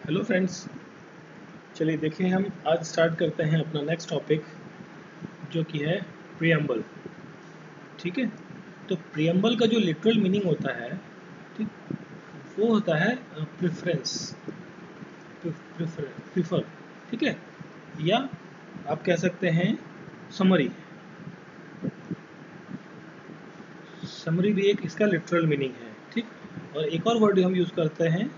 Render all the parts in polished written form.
Hello friends, चलिए देखें हम आज स्टार्ट करते हैं अपना नेक्स्ट टॉपिक जो कि है प्रियम्बल। ठीक है, तो प्रियम्बल का जो लिटरल मीनिंग होता है, ठीक, वो होता है प्रेफरेंस, प्रिफर। ठीक है, या आप कह सकते हैं समरी। समरी भी एक इसका लिटरल मीनिंग है। ठीक, और एक और वर्ड हम यूज़ करते हैं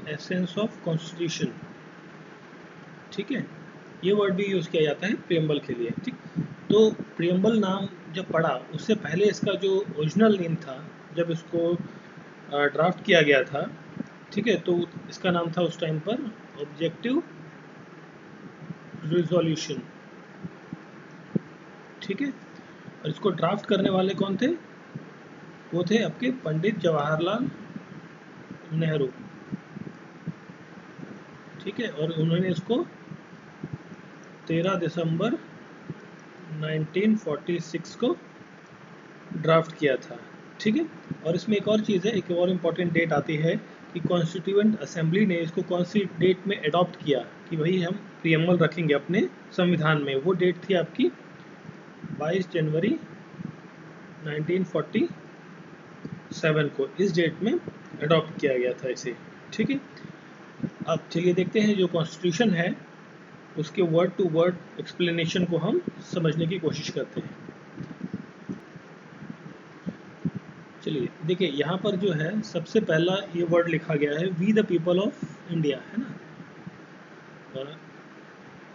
एसेंस ऑफ कॉन्स्टिट्यूशन। ठीक है, ये वर्ड भी यूज़ किया जाता है प्रियम्बल के लिए। ठीक, तो प्रियम्बल नाम जब पढ़ा उससे पहले इसका जो ओरिजिनल नेम था, जब इसको ड्राफ्ट किया गया था, ठीक है, तो इसका नाम था उस टाइम पर ऑब्जेक्टिव रिजोल्यूशन। ठीक है, और इसको ड्राफ्ट करने वाले कौन थे? वो थे आपके पंडित जवाहरलाल नेहरू। ठीक है, और उन्होंने इसको 13 दिसंबर 1946 को ड्राफ्ट किया था। ठीक है, और इसमें एक और चीज़ है, एक और इम्पॉर्टेंट डेट आती है कि कॉन्स्टिट्यूएंट असेंबली ने इसको कौन सी डेट में अडॉप्ट किया कि भाई हम प्रियम्बल रखेंगे अपने संविधान में। वो डेट थी आपकी 22 जनवरी 1947 को। इस डेट में अडॉप्ट किया गया था इसे। ठीक है, अब चलिए देखते हैं जो कॉन्स्टिट्यूशन है उसके वर्ड टू वर्ड एक्सप्लेनेशन को हम समझने की कोशिश करते हैं। चलिए देखिए, यहाँ पर जो है सबसे पहला ये वर्ड लिखा गया है we the people of India, है ना। और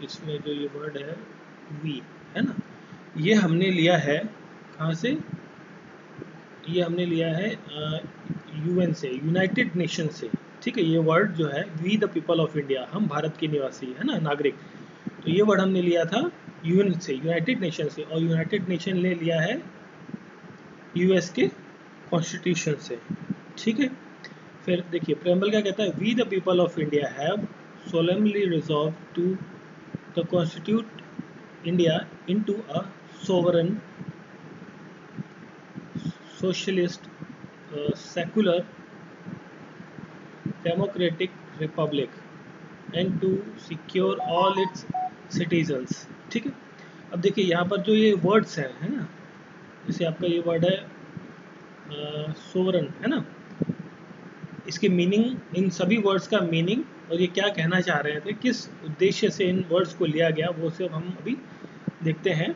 इसमें जो ये वर्ड है वी, है ना, ये हमने लिया है कहाँ से? ये हमने लिया है यूएन से, यूनाइटेड नेशन से। ठीक है, ये वर्ड जो है we the people of India, हम भारत के निवासी, है ना, नागरिक, तो ये वर्ड हमने लिया था यूएन से, यूनाइटेड नेशन से, और यूनाइटेड नेशन ने लिया है यूएस के कॉन्स्टिट्यूशन से। ठीक है, फिर देखिए प्रेम्बल क्या कहता है, we the people of India have solemnly resolve to the constitute India into a sovereign socialist, secular, democratic republic and to secure all its citizens। ठीक है, अब देखिए यहाँ पर जो ये वर्ड्स हैं, है ना, जैसे आपका ये वर्ड है सोवरन, है ना, इसके मीनिंग, इन सभी वर्ड्स का मीनिंग और ये क्या कहना चाह रहे थे, किस उद्देश्य से इन वर्ड्स को लिया गया, वो सब हम अभी देखते हैं।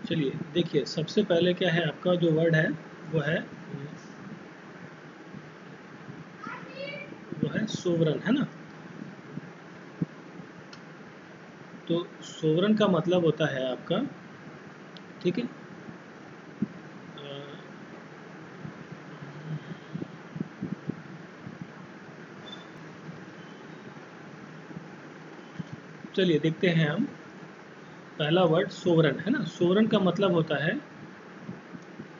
चलिए देखिए, सबसे पहले क्या है, आपका जो वर्ड है वो है सोवरन, है ना। तो सोवरन का मतलब होता है आपका, ठीक है, चलिए देखते हैं हम। पहला वर्ड सोवरन, है ना, सोवरन का मतलब होता है,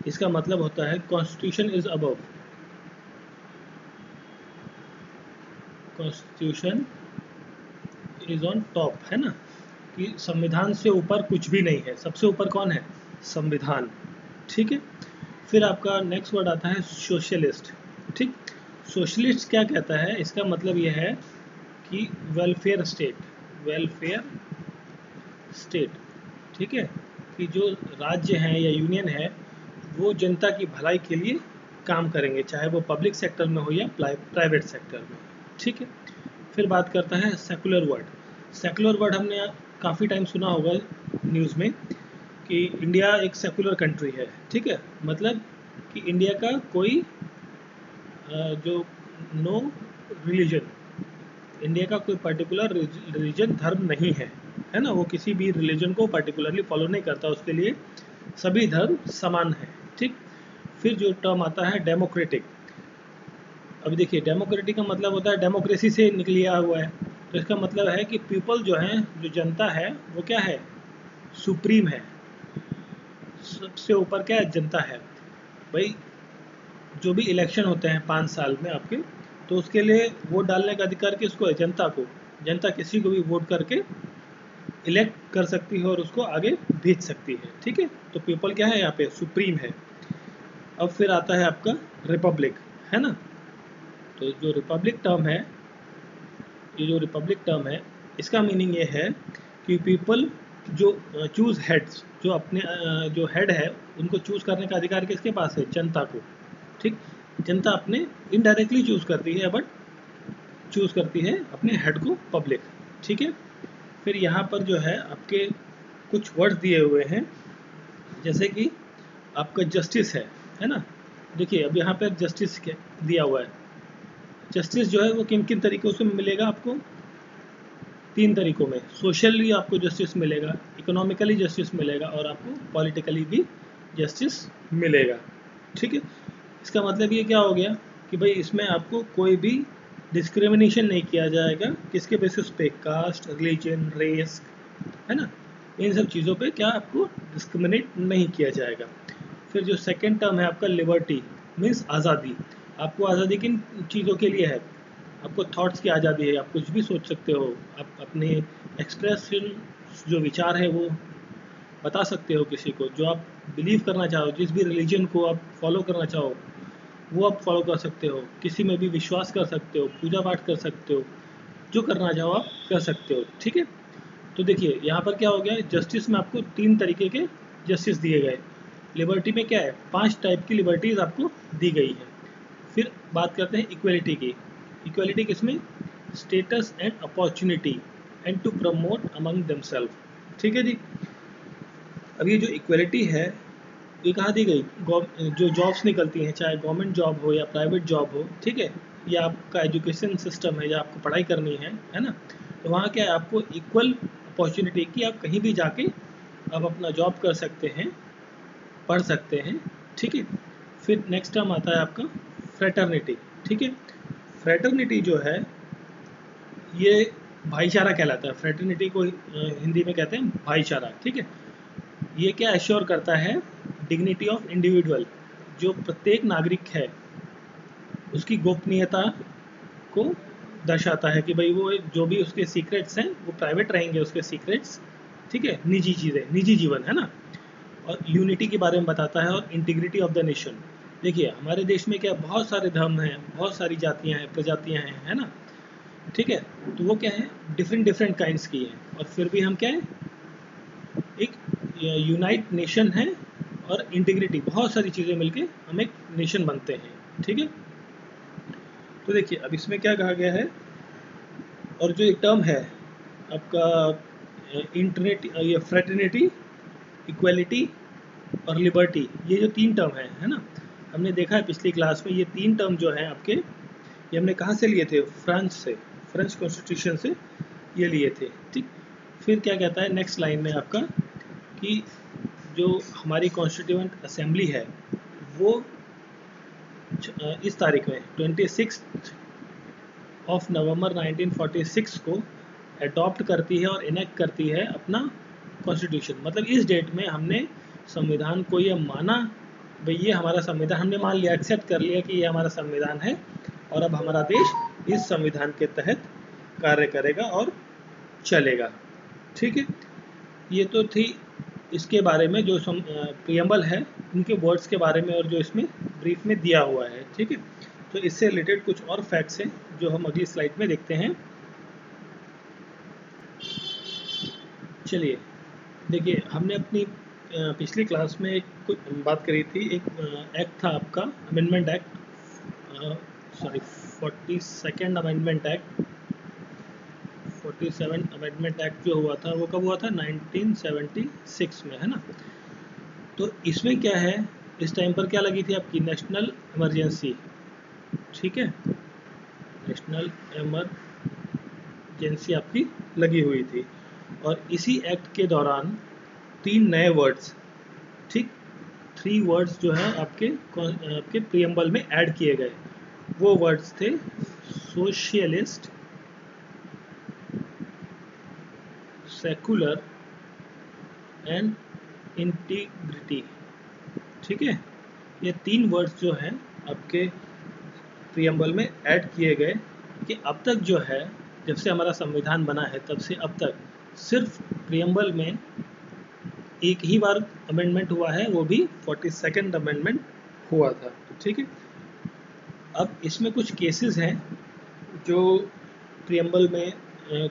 इसका मतलब होता है constitution is above, constitution is on top, है ना, कि संविधान से ऊपर कुछ भी नहीं है, सबसे ऊपर कौन है? संविधान। ठीक है, फिर आपका नेक्स्ट वर्ड आता है सोशलिस्ट। ठीक, सोशलिस्ट क्या कहता है, इसका मतलब यह है कि वेलफेयर स्टेट, वेलफेयर स्टेट। ठीक है, कि जो राज्य हैं या यूनियन है वो जनता की भलाई के लिए काम करेंगे, चाहे वो पब्लिक सेक्टर में हो या प्राइवेट सेक्टर में। ठीक है, फिर बात करता है सेकुलर वर्ड। सेकुलर वर्ड हमने काफ़ी टाइम सुना होगा न्यूज़ में कि इंडिया एक सेकुलर कंट्री है। ठीक है, मतलब कि इंडिया का कोई जो नो रिलीजन, इंडिया का कोई पर्टिकुलर रिलीजन, धर्म नहीं है ना, वो किसी भी रिलीजन को पर्टिकुलरली फॉलो नहीं करता, उसके लिए सभी धर्म समान हैं। ठीक, फिर जो टर्म आता है डेमोक्रेटिक। अभी देखिए डेमोक्रेटिक का मतलब होता है डेमोक्रेसी से निकलिया हुआ है, तो इसका मतलब है कि पीपल जो है, जो जनता है वो क्या है, सुप्रीम है, सबसे ऊपर क्या है, जनता है। भाई जो भी इलेक्शन होते हैं 5 साल में आपके, तो उसके लिए वोट डालने का अधिकार किसको है, जनता को। जनता किसी को भी वोट करके इलेक्ट कर सकती है और उसको आगे भेज सकती है, ठीक है। तो पीपल क्या है यहाँ पे, सुप्रीम है। अब फिर आता है आपका रिपब्लिक, है ना। तो जो रिपब्लिक टर्म है, ये जो रिपब्लिक टर्म है, इसका मीनिंग ये है कि पीपल जो चूज हेड्स, जो अपने जो हेड है उनको चूज करने का अधिकार किसके पास है, जनता को, ठीक। जनता अपने इनडायरेक्टली चूज करती है, बट चूज करती है अपने हेड को, पब्लिक, ठीक है। फिर यहाँ पर जो है आपके कुछ वर्ड्स दिए हुए हैं, जैसे कि आपका जस्टिस है ना। देखिए अब यहाँ पर जस्टिस दिया हुआ है। जस्टिस जो है वो किन किन तरीकों से मिलेगा आपको, 3 तरीकों में। सोशली आपको जस्टिस मिलेगा, इकोनॉमिकली जस्टिस मिलेगा, और आपको पॉलिटिकली भी जस्टिस मिलेगा, ठीक है। इसका मतलब ये क्या हो गया कि भाई इसमें आपको कोई भी डिस्क्रिमिनेशन नहीं किया जाएगा, किसके बेसिस पे, कास्ट, रिलीजन, रेस, है ना, इन सब चीज़ों पे क्या आपको डिस्क्रिमिनेट नहीं किया जाएगा। फिर जो सेकंड टर्म है आपका लिबर्टी, मीन्स आज़ादी। आपको आज़ादी किन चीज़ों के लिए है, आपको थॉट्स की आज़ादी है, आप कुछ भी सोच सकते हो, आप अपने एक्सप्रेशन जो विचार है वो बता सकते हो किसी को, जो आप बिलीव करना चाहो, जिस भी रिलीजन को आप फॉलो करना चाहो वो आप फॉलो कर सकते हो, किसी में भी विश्वास कर सकते हो, पूजा पाठ कर सकते हो, जो करना चाहो आप कर सकते हो, ठीक है। तो देखिए यहाँ पर क्या हो गया, जस्टिस में आपको 3 तरीके के जस्टिस दिए गए। लिबर्टी में क्या है, 5 टाइप की लिबर्टीज आपको दी गई है। फिर बात करते हैं इक्वलिटी की। इक्वलिटी किसमें, status and opportunity and to promote among themself, ठीक है जी। अब ये जो इक्वलिटी है ये कहाँ दी गई, जो जॉब्स निकलती हैं, चाहे गवर्नमेंट जॉब हो या प्राइवेट जॉब हो, ठीक है, या आपका एजुकेशन सिस्टम है या आपको पढ़ाई करनी है ना, तो वहाँ क्या है, आपको इक्वल अपॉर्चुनिटी की, आप कहीं भी जाके आप अपना जॉब कर सकते हैं, पढ़ सकते हैं, ठीक है। फिर नेक्स्ट टर्म आता है आपका फ्रेटर्निटी, ठीक है। फ्रेटर्निटी जो है ये भाईचारा कहलाता है। फ्रेटर्निटी को हिंदी में कहते हैं भाईचारा, ठीक है। ये क्या एश्योर करता है, डिग्निटी ऑफ इंडिविजुअल, जो प्रत्येक नागरिक है उसकी गोपनीयता को दर्शाता है कि भाई वो जो भी उसके सीक्रेट्स हैं वो प्राइवेट रहेंगे, उसके सीक्रेट्स, ठीक है, निजी चीज़ें, निजी जीवन, है ना। और यूनिटी के बारे में बताता है, और इंटीग्रिटी ऑफ द नेशन। देखिए हमारे देश में क्या बहुत सारे धर्म हैं, बहुत सारी जातियां हैं, प्रजातियां हैं, है ना, ठीक है। तो वो क्या है, डिफरेंट डिफरेंट काइंड्स की हैं, और फिर भी हम क्या है, एक यूनाइट नेशन है, और इंटीग्रिटी, बहुत सारी चीज़ें मिलके हम एक नेशन बनते हैं, ठीक है। तो देखिए अब इसमें क्या कहा गया है, और जो एक टर्म है आपका इंटरनेट, ये फ्रेटर्निटी, इक्वलिटी और लिबर्टी, ये जो 3 टर्म है ना, हमने देखा है पिछली क्लास में, ये 3 टर्म जो है आपके, ये हमने कहाँ से लिए थे, फ्रांस से, फ्रेंच कॉन्स्टिट्यूशन से ये लिए थे, ठीक। फिर क्या कहता है नेक्स्ट लाइन में आपका, कि जो हमारी कॉन्स्टिट्यूएंट असेंबली है वो इस तारीख में 26 नवंबर 1946 को अडॉप्ट करती है और इनेक्ट करती है अपना कॉन्स्टिट्यूशन। मतलब इस डेट में हमने संविधान को ये माना, भाई ये हमारा संविधान, हमने मान लिया, एक्सेप्ट कर लिया कि ये हमारा संविधान है, और अब हमारा देश इस संविधान के तहत कार्य करेगा और चलेगा, ठीक है। ये तो थी इसके बारे में, जो प्रियम्बल है उनके वर्ड्स के बारे में, और जो इसमें ब्रीफ में दिया हुआ है, ठीक है। तो इससे रिलेटेड कुछ और फैक्ट्स हैं जो हम अगली स्लाइड में देखते हैं। चलिए देखिए, हमने अपनी पिछली क्लास में एक कुछ बात करी थी, एक एक्ट था आपका amendment act, sorry 42nd amendment act, 47 amendment act जो हुआ था वो कब हुआ था, 1976 में, है ना। तो इसमें क्या है, इस टाइम पर क्या लगी थी आपकी, नेशनल इमरजेंसी, ठीक है, नेशनल इमरजेंसी आपकी लगी हुई थी। और इसी एक्ट के दौरान 3 नए वर्ड्स, ठीक, 3 वर्ड्स जो है आपके प्रियम्बल में ऐड किए गए। वो वर्ड्स थे सोशलिस्ट, सेकुलर एंड इंटीग्रिटी। ठीक है, ये 3 वर्ड्स जो हैं आपके प्रियम्बल में ऐड किए गए कि अब तक जो है, जब से हमारा संविधान बना है तब से अब तक सिर्फ प्रियम्बल में एक ही बार अमेंडमेंट हुआ है, वो भी 42nd अमेंडमेंट हुआ था। ठीक है, अब इसमें कुछ केसेस हैं जो प्रियम्बल में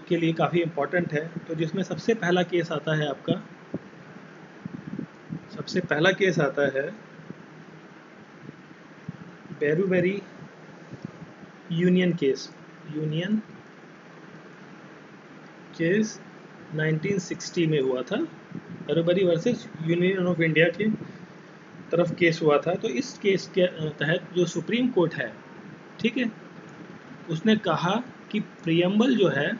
के लिए काफ़ी इम्पोर्टेंट है। तो जिसमें सबसे पहला केस आता है आपका, सबसे पहला केस आता है बैरूबेरी यूनियन केस। यूनियन केस 1960 में हुआ था। बैरूबेरी वर्सेस यूनियन ऑफ इंडिया के तरफ केस हुआ था। तो इस केस के तहत जो सुप्रीम कोर्ट है, ठीक है, उसने कहा कि प्रियम्बल जो है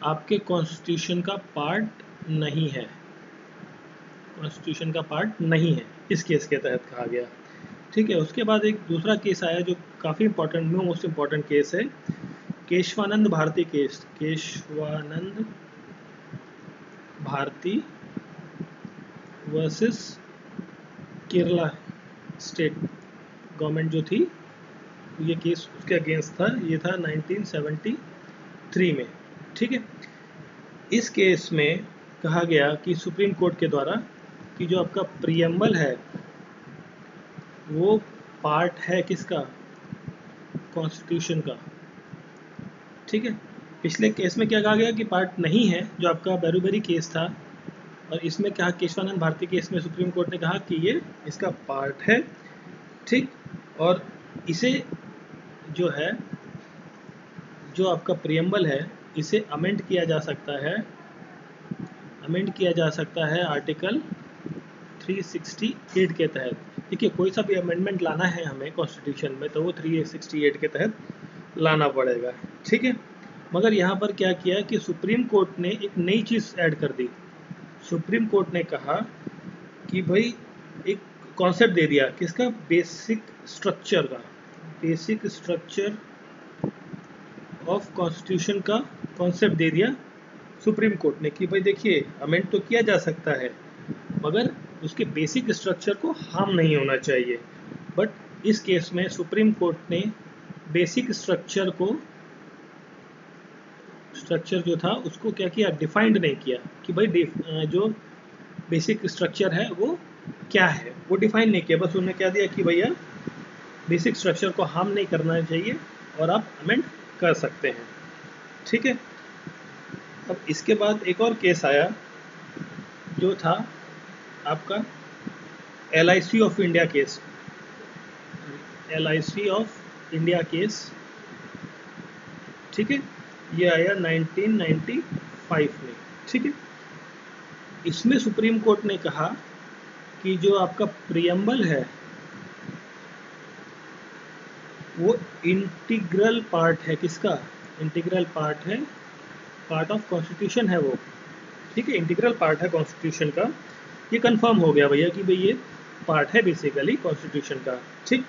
आपके कॉन्स्टिट्यूशन का पार्ट नहीं है, कॉन्स्टिट्यूशन का पार्ट नहीं है, इस केस के तहत कहा गया। ठीक है, उसके बाद एक दूसरा केस आया जो काफ़ी इंपॉर्टेंट, मोस्ट इम्पॉर्टेंट केस है, Keshavananda Bharati case. Keshavananda Bharati versus Kerala state government जो थी, ये केस उसके अगेंस्ट था। ये था 1973 में। ठीक है, इस केस में कहा गया कि सुप्रीम कोर्ट के द्वारा कि जो आपका प्रियम्बल है वो पार्ट है किसका, कॉन्स्टिट्यूशन का। ठीक है, पिछले केस में क्या कहा गया कि पार्ट नहीं है, जो आपका बैरूबेरी केस था, और इसमें क्या, केशवानंद भारती केस में सुप्रीम कोर्ट ने कहा कि ये इसका पार्ट है। ठीक, और इसे जो है, जो आपका प्रियम्बल है, इसे अमेंड किया जा सकता है, अमेंड किया जा सकता है आर्टिकल 368 के तहत। देखिए, कोई सा भी अमेंडमेंट लाना है हमें कॉन्स्टिट्यूशन में तो वो 368 के तहत लाना पड़ेगा। ठीक है, मगर यहाँ पर क्या किया कि सुप्रीम कोर्ट ने एक नई चीज़ ऐड कर दी। सुप्रीम कोर्ट ने कहा कि भाई एक कॉन्सेप्ट दे दिया किसका, बेसिक स्ट्रक्चर का, बेसिक स्ट्रक्चर ऑफ कॉन्स्टिट्यूशन का कॉन्सेप्ट दे दिया सुप्रीम कोर्ट ने कि भाई देखिए, अमेंड तो किया जा सकता है मगर उसके बेसिक स्ट्रक्चर को हार्म नहीं होना चाहिए। बट इस केस में सुप्रीम कोर्ट ने बेसिक स्ट्रक्चर को, स्ट्रक्चर जो था उसको क्या किया, डिफाइंड नहीं किया कि भाई जो बेसिक स्ट्रक्चर है वो क्या है, वो डिफाइन नहीं किया। बस उन्होंने क्या दिया कि भैया बेसिक स्ट्रक्चर को हार्म नहीं करना चाहिए और आप अमेंड कर सकते हैं। ठीक है, अब इसके बाद एक और केस आया जो था आपका LIC of India case. LIC of India case, ठीक है, ये आया 1995 में। ठीक है, इसमें सुप्रीम कोर्ट ने कहा कि जो आपका प्रियम्बल है वो इंटीग्रल पार्ट है किसका, इंटीग्रल पार्ट है, पार्ट ऑफ कॉन्स्टिट्यूशन है वो। ठीक है, इंटीग्रल पार्ट है कॉन्स्टिट्यूशन का। ये कंफर्म हो गया भैया कि भाई ये पार्ट है बेसिकली कॉन्स्टिट्यूशन का। ठीक,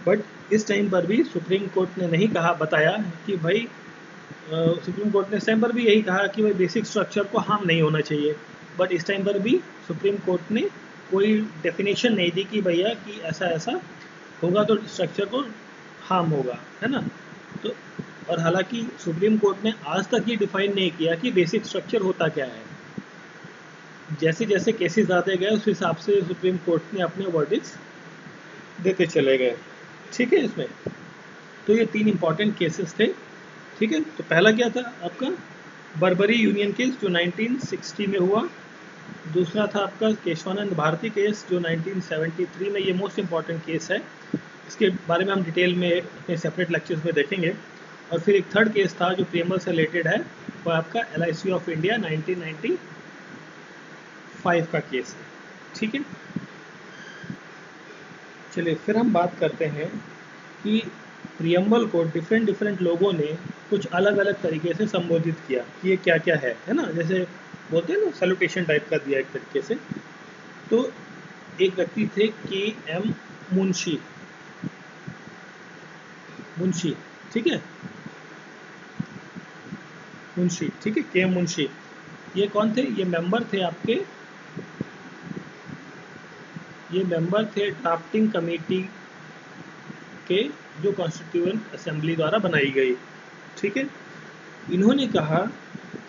बट इस टाइम पर भी सुप्रीम कोर्ट ने नहीं कहा, बताया कि भाई सुप्रीम कोर्ट ने इस टाइम पर भी यही कहा कि भाई बेसिक स्ट्रक्चर को हार्म नहीं होना चाहिए। बट इस टाइम पर भी सुप्रीम कोर्ट ने कोई डेफिनेशन नहीं दी कि भैया कि ऐसा ऐसा होगा तो स्ट्रक्चर को हार्म होगा, है ना। तो और हालांकि सुप्रीम कोर्ट ने आज तक ये डिफाइन नहीं किया कि बेसिक स्ट्रक्चर होता क्या है। जैसे जैसे केसेस आते गए उस हिसाब से सुप्रीम कोर्ट ने अपने वर्डिक्ट्स देते चले गए। ठीक है, इसमें तो ये 3 इंपॉर्टेंट केसेस थे। ठीक है, तो पहला क्या था आपका बर्बरी यूनियन केस जो 1960 में हुआ। दूसरा था आपका केशवानंद भारती केस जो 1973 में, ये मोस्ट इम्पॉर्टेंट केस है, इसके बारे में हम डिटेल में अपने सेपरेट लेक्चर्स में देखेंगे। और फिर एक थर्ड केस था जो प्रियम्बल से रिलेटेड है, वो आपका LIC ऑफ इंडिया 1995 का केस है। ठीक है, चलिए फिर हम बात करते हैं कि प्रियम्बल को डिफरेंट लोगों ने कुछ अलग अलग तरीके से संबोधित किया कि ये क्या क्या है ना। जैसे बोलते हैं ना, सैल्यूटेशन टाइप का दिया एक तरीके से। तो एक व्यक्ति थे के एम मुंशी, मुंशी, ठीक है, मुंशी, ठीक है, के एम मुंशी। ये कौन थे? ये मेंबर थे आपके, ये मेंबर थे ड्राफ्टिंग कमेटी के, जो कॉन्स्टिट्यूएंट असेंबली द्वारा बनाई गई, ठीक है। इन्होंने कहा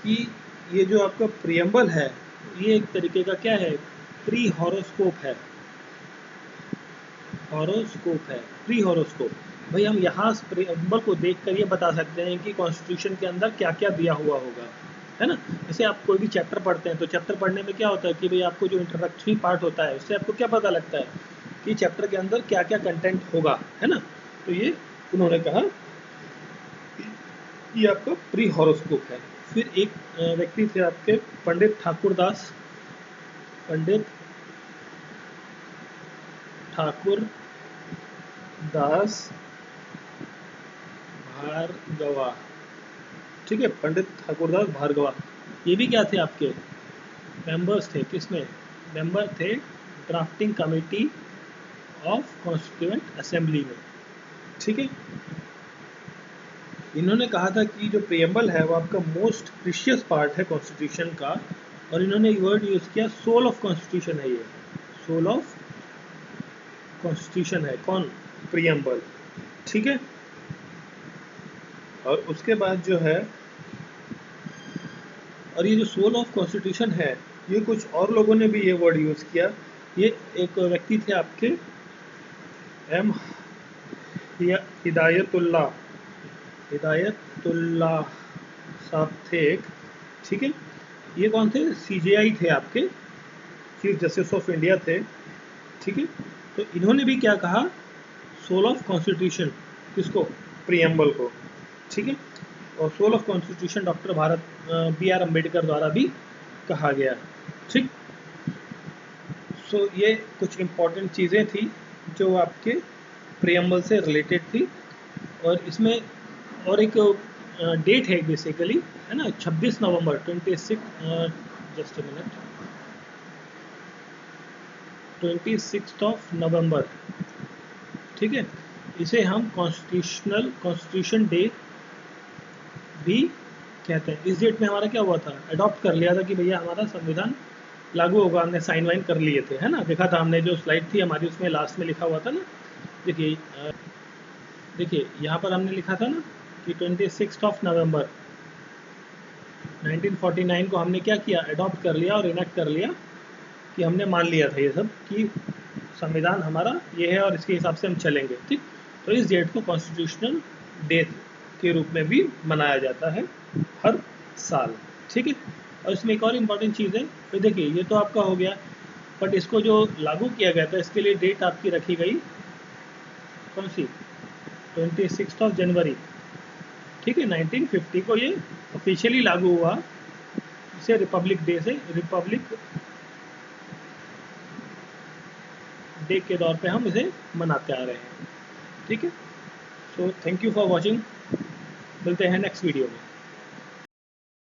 कि ये जो आपका प्रियम्बल है, ये एक तरीके का क्या है? प्री हॉरोस्कोप है, हॉरोस्कोप है, प्री हॉरोस्कोप। भाई हम यहाँ प्रियम्बल को देखकर ये बता सकते हैं कि कॉन्स्टिट्यूशन के अंदर क्या क्या दिया हुआ होगा, है ना। जैसे आप कोई भी चैप्टर पढ़ते हैं तो चैप्टर पढ़ने में क्या होता है कि भाई आपको जो इंट्रोडक्टरी पार्ट होता है उससे आपको क्या पता लगता है कि चैप्टर के अंदर क्या क्या कंटेंट होगा, है ना। तो ये उन्होंने कहा कि आपका प्री हॉरोस्कोप है। फिर एक व्यक्ति थे आपके पंडित ठाकुरदास, पंडित ठाकुर दास भार्गवा, ठीक है, पंडित ठाकुरदास भार्गवा। ये भी क्या थे? आपके मेंबर्स थे। किसमें मेंबर थे? Drafting committee of constituent assembly में, ठीक है। इन्होंने कहा था कि जो प्रियम्बल है वो आपका मोस्ट प्रीशियस पार्ट है कॉन्स्टिट्यूशन का, और इन्होंने वर्ड यूज़ किया सोल ऑफ कॉन्स्टिट्यूशन है ये, सोल ऑफ कॉन्स्टिट्यूशन है कौन? प्रियम्बल, ठीक है। और उसके बाद जो है, और ये जो सोल ऑफ कॉन्स्टिट्यूशन है, ये कुछ और लोगों ने भी ये वर्ड यूज़ किया। ये एक व्यक्ति थे आपके एम हिदायतुल्लाह, हिदायतुल्लाह साहब थे एक, ठीक है। ये कौन थे? सीजेआई थे आपके, चीफ जस्टिस ऑफ इंडिया थे, ठीक है। तो इन्होंने भी क्या कहा? सोल ऑफ कॉन्स्टिट्यूशन, किसको? प्रियम्बल को, ठीक है। और soul of constitution doctor B R Ambedkar द्वारा भी कहा गया, ठीक। सो ये कुछ इम्पोर्टेंट चीज़ें थी जो आपके प्रियम्बल से रिलेटेड थी। और इसमें और एक डेट है बेसिकली, है ना, 26 नवंबर 26, just a minute, 26 of November, ठीक है। इसे हम कॉन्स्टिट्यूशन डे भी कहते हैं। इस डेट में हमारा क्या हुआ था? अडॉप्ट कर लिया था कि भैया हमारा संविधान लागू होगा, हमने साइन वाइन कर लिए थे, है ना। देखा था हमने, जो स्लाइड थी हमारी उसमें लास्ट में लिखा हुआ था ना, देखिए देखिए यहाँ पर हमने लिखा था ना कि 26 ऑफ नवंबर 1949 को हमने क्या किया? अडॉप्ट कर लिया और इनेक्ट कर लिया, कि हमने मान लिया था ये सब कि संविधान हमारा ये है और इसके हिसाब से हम चलेंगे, ठीक। तो इस डेट को कॉन्स्टिट्यूशनल डे के रूप में भी मनाया जाता है हर साल, ठीक है। और इसमें एक और इम्पॉर्टेंट चीज़ है, तो देखिए ये तो आपका हो गया, बट इसको जो लागू किया गया था इसके लिए डेट आपकी रखी गई कौन सी? 26 ऑफ जनवरी, ठीक है। 1950 को ये ऑफिशियली लागू हुआ, इसे रिपब्लिक डे से, रिपब्लिक डे के तौर पे हम इसे मनाते आ रहे हैं, ठीक है। So thank you for watching, मिलते हैं नेक्स्ट वीडियो में।